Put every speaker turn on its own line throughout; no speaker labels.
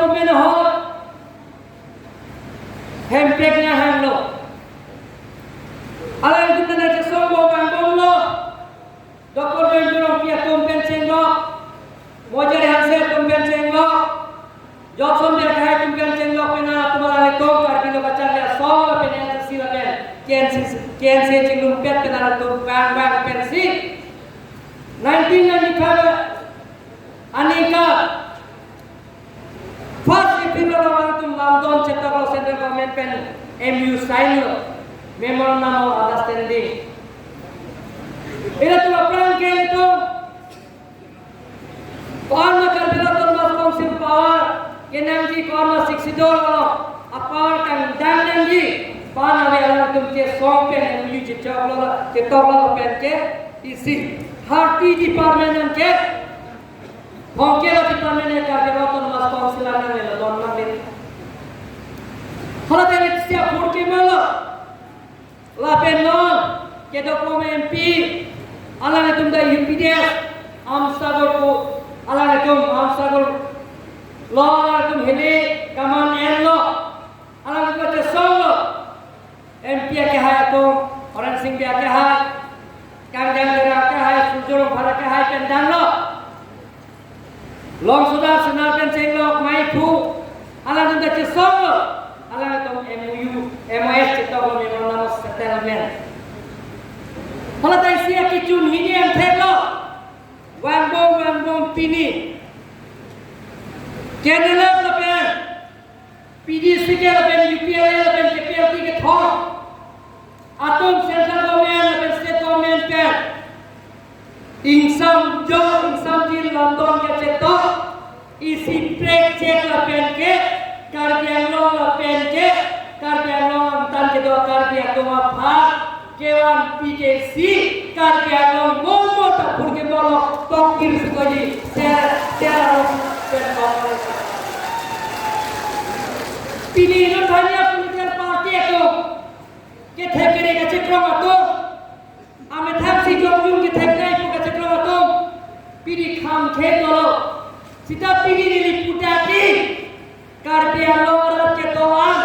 bumen hot hempeknya hanglo alang kita na songbo bang lo doktor yang dorong pia tompen cenglo mojar hansel tompen cenglo Johnson dia kahit tompen cenglo pena tumala tom kar kilo baca dia song pena sila pen kian cenglo pet pena tum bang pensi 1995 anika first April tum London cetak lo central government pen MU sign lo memorandum of understanding ila tu apran ke itu Corner Carbonator Mas Council Power Kenangji Corner 60 dollar apar kan dananji pana we alam tum ke song pen MU cetak lo pen ke isi Harti Department ke Hongkela Department Carbonator Mas Council ana le don na le hala tele sia purke malo la penon ke dokumen MP ala tum da UPDS amsagar ko ala tum amsagar lo tum hele kaman enlo ala tum te song MP ke hai to Oran Singh ke hai Kang Jandra ke hai Sujoro Bharat ke hai pendang lo Long Sudar Senar pen senglo mai pu ala tum te song ala tum MOU MOS cetok lo memorandum of settlement hala tai sia kicun hini am thelo wangbong pini kenela la pen PDC ke la pen UPL la pen KPLT ke tho atom central government la pen state government ke insam jil London ke cetok isi break check la pen ke Karbianglo la pen ke Karbianglo tan ke do Karbianglo pha kewan PKC Karbianglo momo ta purge bolo tokir sukoji tera pen bolo pini no thania political party ko ke thekere ga chekrama to ame thapsi jomjum ke thekrai ko ga chekrama to pini kham khelo sita pini ni putati Karbianglo ke toan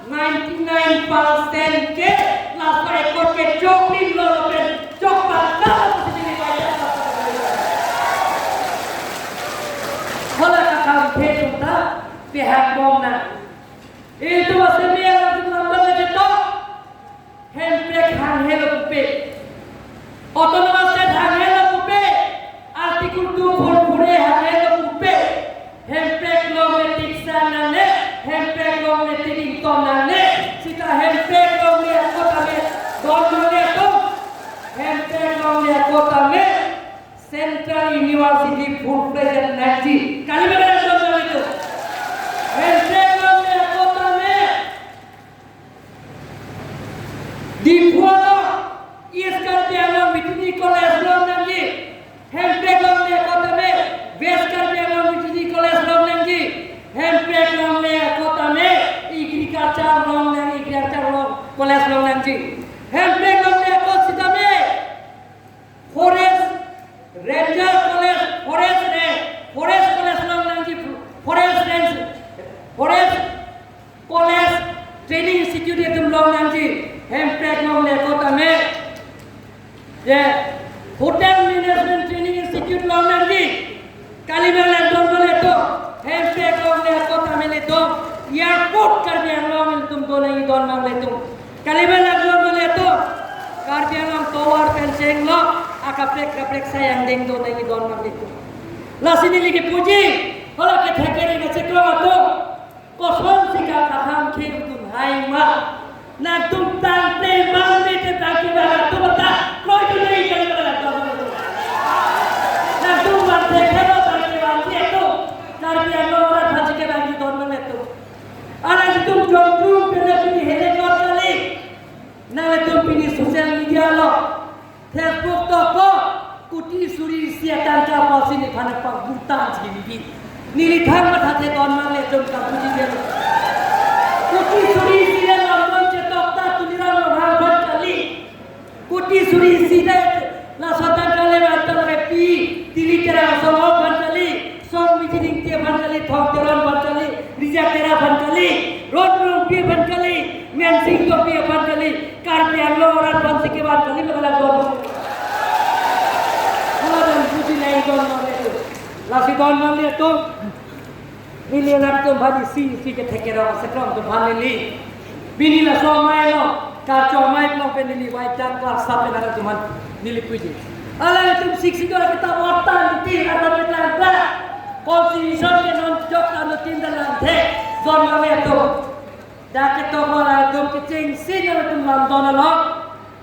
99% ke last ekor ke chokrin lo pen chokpat na sini bayar hola ka kam phe tumta pihak bom na itu masih biar untuk nambah jeto handbrake hang helo kupe autonomous set hang helo kupe artikel 2 pure hang helo kupe handbrake lo metik sanane handbrake lo metik intonane sita handbrake lo me kota me dormone to handbrake lo me kota me Central University full present nanti kali mana dormone itu handbrake lo me kota me di Pulau East Karbianglo Mitini College lo nanti handbrake lo me kota me West Karbianglo Mitini College lo nanti handbrake lo me kota me agriculture lo college lo nanti handbrake lo me kota me forest ranger college forest college lo nanti forest college training institute itu lo nanti handbrake lo me kota me ya hotel management training institute lo nanti Kalimala dormole to handbrake lo me kota me le to airport Karbianglo में तुमको नहीं दौड़ना ले तुम Kalimala dormole to Karbianglo tower fencing lo akaprek sayang deng do नहीं दौड़ना ले तुम la sini lagi puji hola ke thekere ke cheklo to koson sika kaham khir tum hai ma na tum tante mande te taki bala to bata koi to nahi Kalimala dormole na tum mande khero taki bala to Karbianglo ra phaj ke bagi dormole to ara tum jom pele pini hele kali na tum pini social media lo Facebook to ko kuti suri sia tangka pasi ni khana pa buta jini nili thang ma thate don ma le tum ka puji de kuti suri sia London che tokta tulira lo bhag bhag kali kuti suri sia la satan kale ma tar re pi tili kera so bhag kali so mi jini ke bhag kali thok teron bhag kali Bijak Tera Bankali, Rodrong Pia Bankali, Mensing Pia Bankali, Karpi Anglo Orang Bansiki Bankali, Megala Don. Kalau dan puji naik Don Mali itu, lasi Don Mali itu, miliar itu bagi si ke tekera sekarang tu Mali, bini lah somai lo, kacau mai lo penili wajah kelas sampai dalam tuman nili puji. Alah itu siksi tu kita wartan di atau kita berat. Constitution ke non jok anu tindalan the Don Mali itu. Dah kita malah dom kecing sini itu London lo.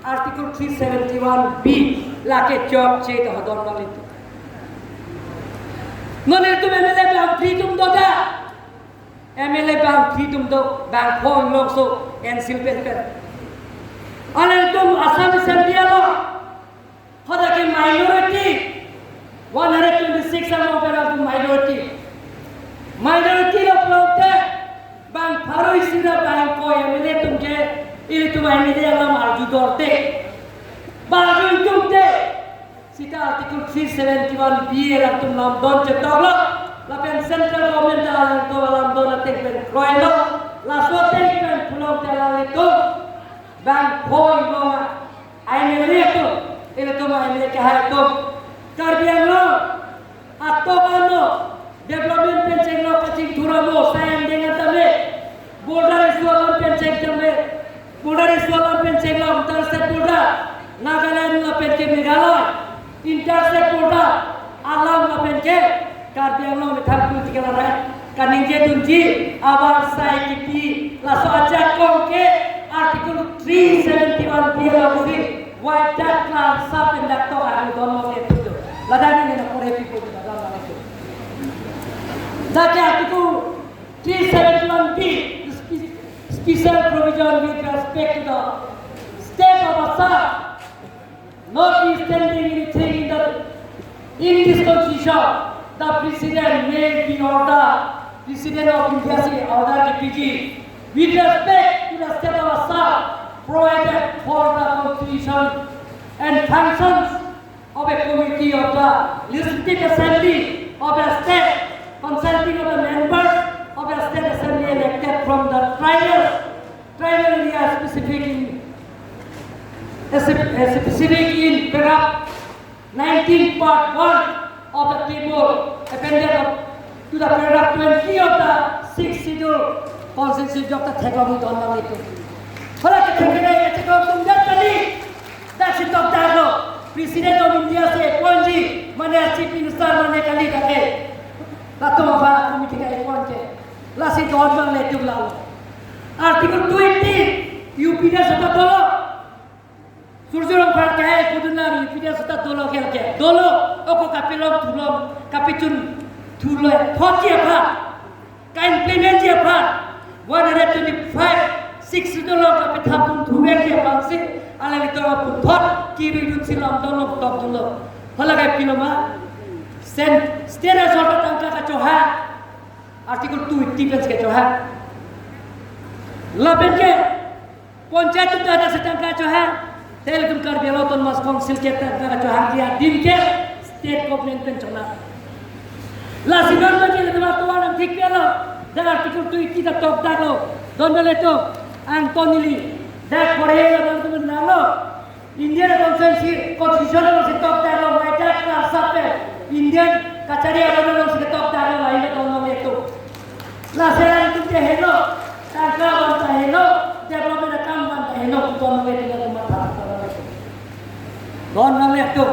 Artikel 371B laki job cek dah Don Mali itu. Non itu MLA bang freedom doda. MLA bang freedom do bang phone log so cancel pen. Alah itu Assam Assembly lo. Kada ke minority 126 among the minority. Minority of Plonte, Bang Paroisira Bang Koy, Miletum J, Ilitumainidialam Arjudorte. Bajun Tumte, Sita Article 371B, Latum Lambon Chetoglo, Lapen Central Government Alanto Lambona Tekpen Croilo, Lasso Tekpen Plonte Alito, Bang Koy Loma, Ainileto, Ilituma Ilikahato. Karbian lo, atau kano, development penceng lo kacing turamo, sayang dengan tabe, border isualan penceng tabe, border isualan penceng lo interstate border, Nagaland lo penceng Meghalaya, interstate border, alam lo penceng, karbian lo methapun tiga larat, kaningje tunji, awal saya kipi, laso aja kongke, artikel 371 dia mesti, wajah kelas sampai dakto aku dono itu. Ladani ni nak korek people di dalam itu. Jadi artikel 371B special provision with respect to the state of Assam notwithstanding anything in this constitution the president may be order president of India say order DPG with respect to the state of Assam provided for the constitution and functions of a committee of the Legislative Assembly of a state consulting of the members of a state assembly elected from the tribal area specific in paragraph 19 part 1 of the table appended to the paragraph 20 of the 6th schedule constitution of the Theklamut on the Litu. Hala ketengarai ketekau tunggal kali dah sitok dah President of India se ponji mana chief minister mana kali kake lato apa komiti ka ponje lasi don bang le tugla article 20 UP ne sata dolo surjurong phar kae kuduna UP ne sata dolo ke dolo oko kapilom thulom kapitun thulo thochi apa ka implement je apa 125 6 dolo kapithapun thuwe ke bangsi ala itu apa thot kiri dun silam dono top dulu halagai piloma state sorta tangka ka choha article 2 defense ke choha laben ke panchayat tu ada setangka choha telekom kar beloton mas council ke tangka choha dia din ke state government pen chona la sigar ma ke dema tuan thik pelo da article 2 ki da top dalo donbele to antonili dak korega dal tu nalo Indian constitution lo setok dalo wajah kelas sampai Indian kacari ada lo setok dalo lain kalau itu lah saya itu dia hello tangga banta hello development akan banta hello kalau itu dia tempat don nama itu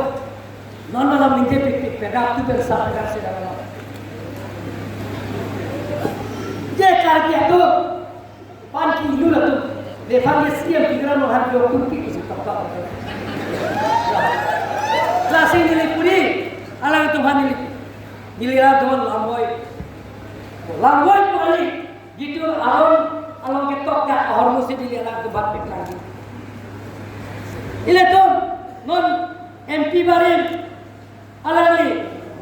non dalam minggu pikir perak tu bersama dengan sedang dia kaki itu panci dulu lah tu Depan dia siap pikiran orang dia kunci itu tak. Kelas ini lipuri, alang Tuhan ini giliran Tuhan lamboy balik gitu alon ketok kat orang mesti dilihat Tuhan lagi. Ini tu non MP barin alang ni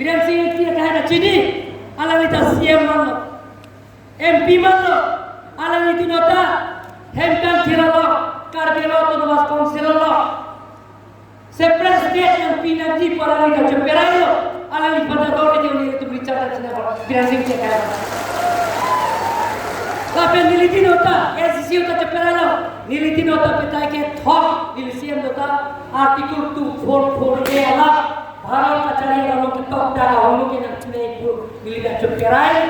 bidan sini dia kena cini alang ni tak siap mana MP mana alang ni nota Hemkan tiralo, karbelo tu nama konsilalo. Sepres dia yang pinati para lida ceperayo, ala ni pada dor dia ni tu bicara dengan biasa cekaya. nilitin hoता SCC होता चपेरा लो nilitin होता पिता के थॉक निलिसियम होता article 244 ए वाला भारत का चले वालों के टॉप डाला हम लोग के नचने को निलिता चपेरा है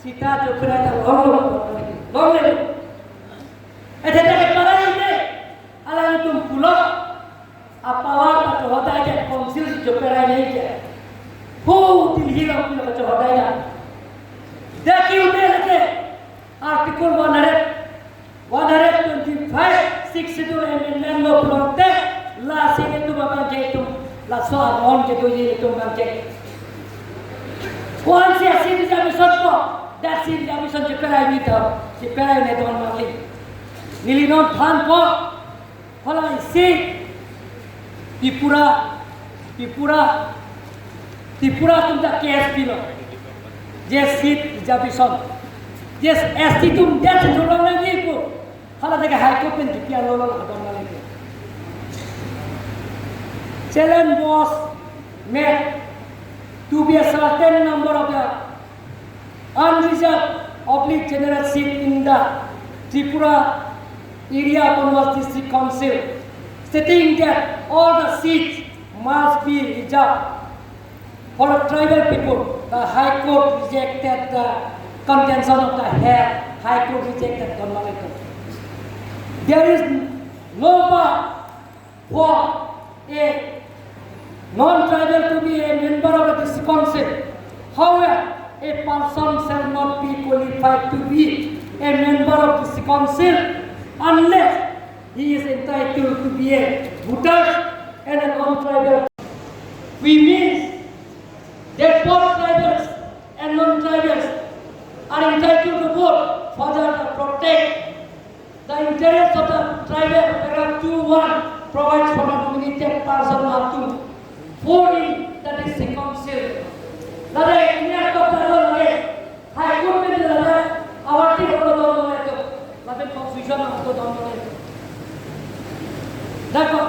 सीता चपेरा था हम लोग ले ऐसे तो चपेरा ही नहीं अलग तुम पुलो अपावर का जो होता है क्या काउंसिल चपेरा नहीं क्या हो दिल्ली का पुलो का जो होता है क्या देखिए उन्हें लगे Article 125 6 itu amendment lo prote la sini tu babang ke tu la soal on ke tu ye tu babang ke kौन सी ऐसी रिजर्वेशन को दैट सी रिजर्वेशन जो कराई नहीं था ये कराई नहीं तो हम मांगे नीलिनो थान को फला इसी त्रिपुरा तुम जा केस पिलो ये सीट रिजर्वेशन Yes, ST तुम डेथ जोड़ना नहीं को हालांकि हाई कोर्ट में जितिया लोला हटाना नहीं challenge was made to be a certain number of the unreserved oblique general seat in the Tripura area Autonomous District Council, stating that all the seats must be reserved for the tribal people. The High Court rejected the contention of the High Court rejected the There is no bar for a non-tribal to be a member of the district council. However, a person shall not be qualified to be a member of the district council unless he is entitled to be a voter and a non-tribal. We mean that both tribals and non-tribals are entitled to vote for the protect the interests of the tribal. Paragraph 2(1) provides for a nominated person up to 4 in the district council. Lada ini aku tahu lagi. High Court में lada awarding kalau dono itu, lada confusion atau dono itu. Dako,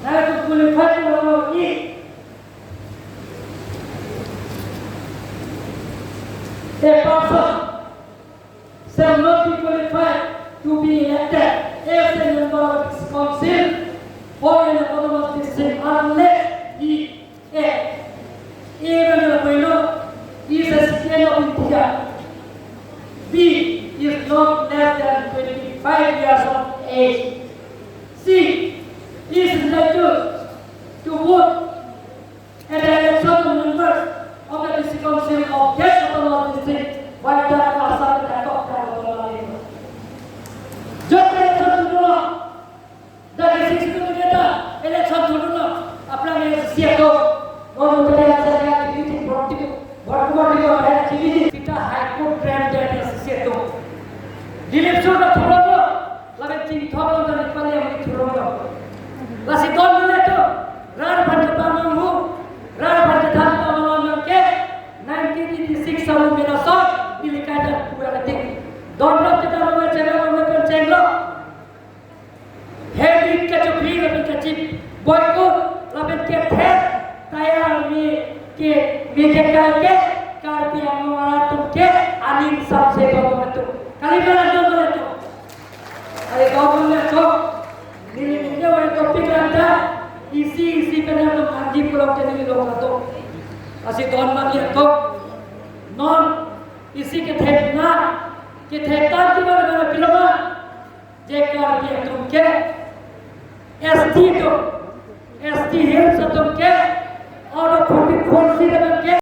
nara tu qualified kalau ini. A person shall not be qualified to be elected as a member of this council or an autonomous district unless he even is a citizen of India, B is not less than 25 years of age, C is entitled to vote at the election of members of the district council of that autonomous district by the Assam Act of the जब election चुनो the district committee election चुनो अपना में CA को और उनके अंदर या किसी वर्तमान को है किसी सीटा हाई कोर्ट ग्रांट देने सीए तो इलेक्शन का थोड़ा तो लगे तीन थोड़ा तो निकाले हम थोड़ा तो बस इतना मिले तो रार पंचायत में के 1986 साल में मेरा सब इलाका पूरा करते दोनों चितारों में चलो हेडिंग के जो भी लेकिन के चिप बोयकॉट लेकिन के थे तैयार में के करके कारपी हमारा तुम के अनिल सबसे गवर्नमेंट तो कहीं पर गवर्नमेंट तो अरे गवर्नमेंट तो नीचे वो टॉपिक रहता इसी पे हम लोग गांधी ब्लॉक के लिए लोग तो ऐसे गवर्नमेंट तो नॉन इसी के थे ना कि थे ताकि वाला पिलवा जेकर के तुम के एसटी हिल्स